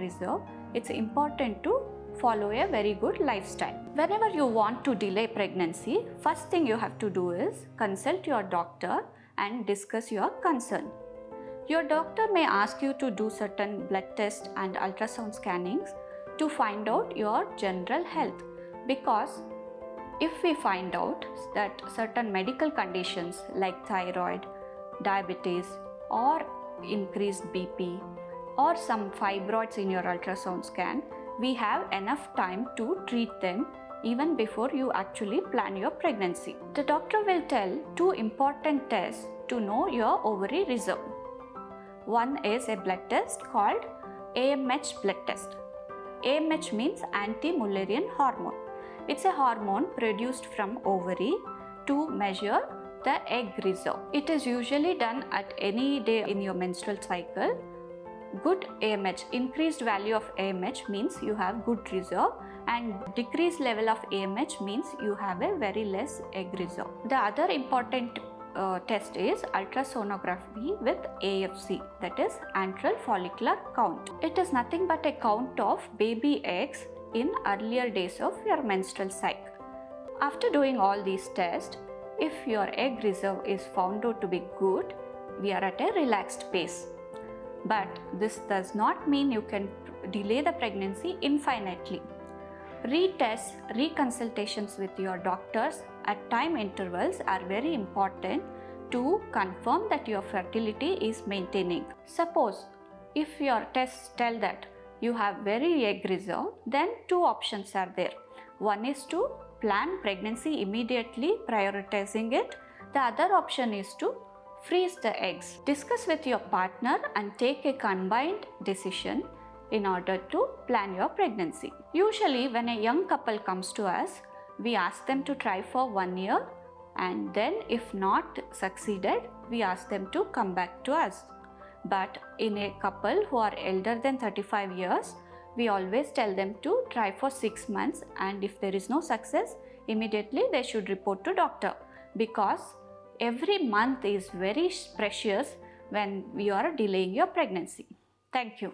reserve, it's important to follow a very good lifestyle. Whenever you want to delay pregnancy, first thing you have to do is consult your doctor and discuss your concern. Your doctor may ask you to do certain blood tests and ultrasound scannings to find out your general health, because if we find out that certain medical conditions like thyroid, diabetes or increased BP or some fibroids in your ultrasound scan, we have enough time to treat them even before you actually plan your pregnancy. The doctor will tell 2 important tests to know your ovary reserve. One is a blood test called AMH blood test. AMH means anti-Mullerian hormone. It's a hormone produced from ovary to measure the egg reserve. It is usually done at any day in your menstrual cycle. Good AMH, increased value of AMH means you have good reserve, and decreased level of AMH means you have a very less egg reserve. The other important test is ultrasonography with AFC, that is antral follicular count. It is nothing but a count of baby eggs in earlier days of your menstrual cycle. After doing all these tests, if your egg reserve is found out to be good, we are at a relaxed pace. But this does not mean you can delay the pregnancy infinitely. Retests, reconsultations with your doctors at time intervals are very important to confirm that your fertility is maintaining. Suppose if your tests tell that you have very egg reserve, then 2 options are there. One is to plan pregnancy immediately, prioritizing it. The other option is to freeze the eggs. Discuss with your partner and take a combined decision in order to plan your pregnancy. Usually when a young couple comes to us, we ask them to try for 1 year, and then if not succeeded, we ask them to come back to us. But in a couple who are elder than 35 years, we always tell them to try for 6 months, and if there is no success, immediately they should report to doctor, because every month is very precious when you are delaying your pregnancy. Thank you.